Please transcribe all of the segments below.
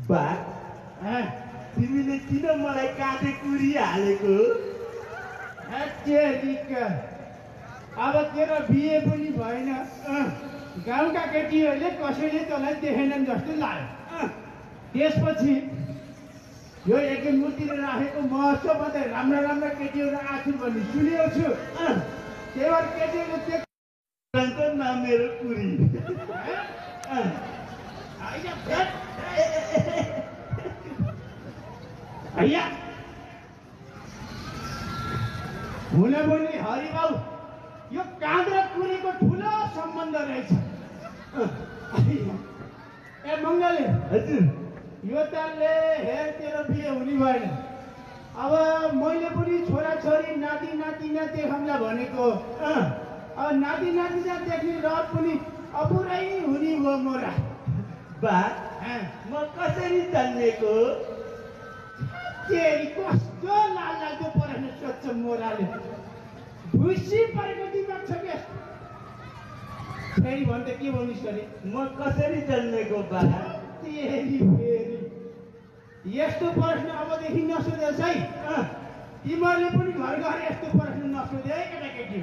बा तिमीले किन मलाई काटे कुरी हालेको? अब तेरो बिहे पनि भएन, गाउँका केटीहरूले कसैले तँलाई देखेनन् जस्तो लाग्यो। त्यसपछि यो यज्ञमूर्तिले राखेको महोत्सवमा त राम्रा राम्रा केटीहरू आछु भन्ने सुनेको छु। त्यही भएर केटीहरूले त्यो मेरो कुरी हुन पनि हरिबाउ यो काँध र कुरीको ठुलो सम्बन्ध रहेछ। ए मङ्गले, हजुर यो तालले हेर तेरो बिहे हुने भएन। अब मैले पनि छोराछोरी नाति नातिना देखाउँला भनेको। अब नाति नातिना देख्ने रहर पनि अपुरै हुने हो मोरा। बा म कसरी जन्मेको? तेरी कस्तो लाललाग्दो प्रश्न सोध्छ मोराले। ढुसी परेको दिमाग छ के? फेरि भन्दा के भन्नुहोस् अरे? म कसरी जन्मेको बा? तेरी फेरि यस्तो प्रश्न अबदेखि नसोधेस् है। तिमीहरूले पनि घर घर यस्तो प्रश्न नसोधे है केटाकेटी।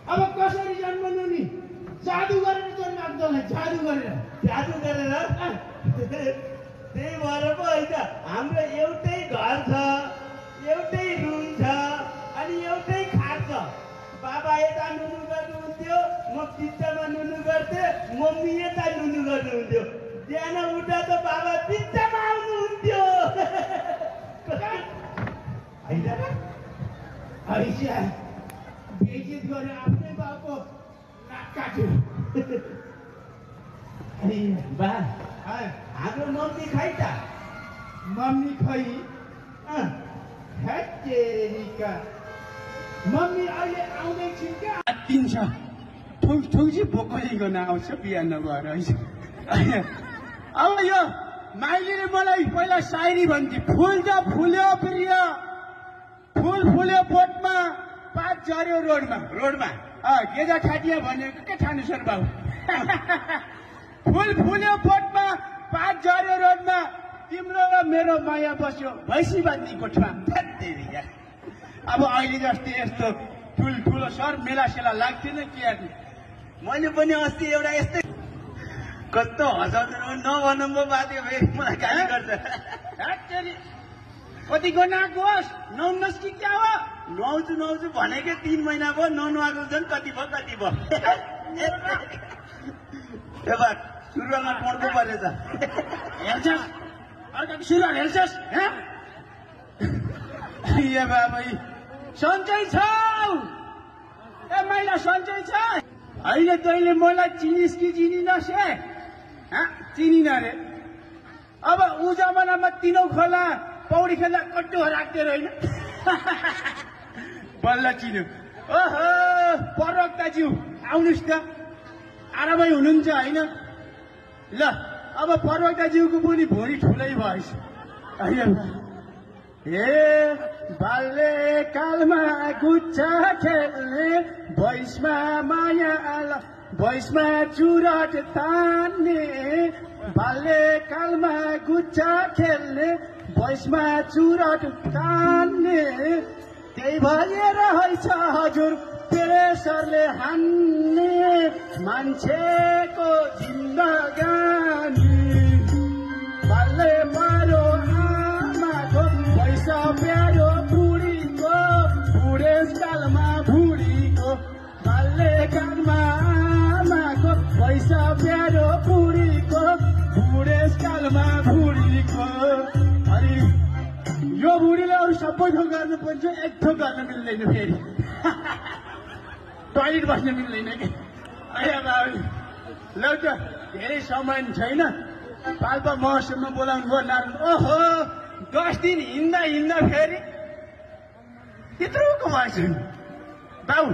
अब कसरी जन्मनु नि? जादु गरेर जन्माएको तँलाई, जादु गरेर। जादु गरेर? त्यही भएर पो होइन, हाम्रो एउटै घर छ, एउटै रुम छ, अनि एउटै खाट छ। बाबा यता नुनु गर्नुहुन्थ्यो, म पिच्चामा नुनु गर्थेँ, मम्मी यता नुनु गर्नुहुन्थ्यो। बिहान उठ्दा त बाबा पिच्चामा आउनुहुन्थ्यो। बेइज्जत गरेर आफ्नै बाबुको नाक काट्यो। बा हाम्रो मम्मी खै त? मम्मी खै? मम्मी अहिले आउँदैछिन् क्या? दिन्छ ठुल्ठुल्ची बोकली गर्न आउँछ बिहा नगएर। अब यो माइलीले मलाई पहिला सायरी भन्थे, फुल त फुल्यो प्रिय, फुल फुल्यो बोटमा, पात झऱ्यो रोडमा। रोडमा गेजा ठाटिया भनेको के ठानु सर बाबु? फुल फुल्यो बोटमा, पात झऱ्यो रोडमा, तिम्रो र मेरो माया बस्यो भैँसी बाँध्ने कोठमा। अब अहिले जस्तै यस्तो ठुल्ठुलो सर मेला सेला लाग्थेन के? मैले पनि अस्ति एउटा यस्तै कस्तो हँसाउँदैन नभनौँ पो बाध्य फेरि मलाई गाली गर्छ। कति गनाएको होस् नुहाउनुहोस् कि क्या हो? नुहाउँछु नुहाउँछु भनेकै 3 महिना भयो, ननुहाएको झन् कति भयो कति भयो। ए सुरुवालमा पढ्नु परेछ। हेर्छस् अर्को सुरुवाल हेर्छस्? ए बाबा सन्चै छ? ए महिला सन्चै छ? होइन तैँले मलाई चिनिस् कि चिनिनस्? चिनिन रे। अब ऊ जमानामा तिनौ खोला पौडी खेल्दा कट्टो राख्थ्यो होइन? बल्ल चिन्यो। ओहो प्रवक्ताज्यू आउनुहोस् त, आरामै हुनुहुन्छ होइन? ल अब प्रवक्ताज्यूको पनि भुँडी ठुलै भएछ। ए बाल्यकालमा गुच्छा खेल्ने, भैँसमा माया भैँसमा चुरट तान्ने, बाल्यकालमा गुच्छा खेल्ने, भैँसमा चुरट तान्ने, त्यही भएर हैछ हजुर प्रेसरले हान्ने मान्छेको जिन्दगानी। बाल्य मारो आमाको, पैसा प्यारो बुढीको, बुढेसकालमा बुढीको, बाल्यकालमा आमाको, पैसा प्यारो बुढीको, बुढेसकालमा बुढीको। अनि यो बुढीले अरू सबै थोक गर्नुपर्छ, एक थोक गर्न मिल्दैन फेरि। टोयलेट बस्न मिल्दैन कि? ल त धेरै समय छैन, पाल्पा महोत्सवमा बोलाउनु भयो नारायण। ओहो 10 दिन हिँड्दा हिँड्दा फेरि त्यत्रोको भएछ नि बाबु।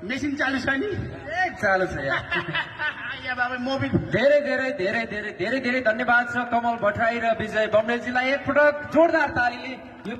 मेसिन चालु छ नि? चालु छ या बाबु मोबिल। धेरै धेरै धेरै धेरै धेरै धेरै धन्यवाद छ कमल भट्टराई र विजय बम्रेजीलाई। एकपटक जोरदार तालीले यो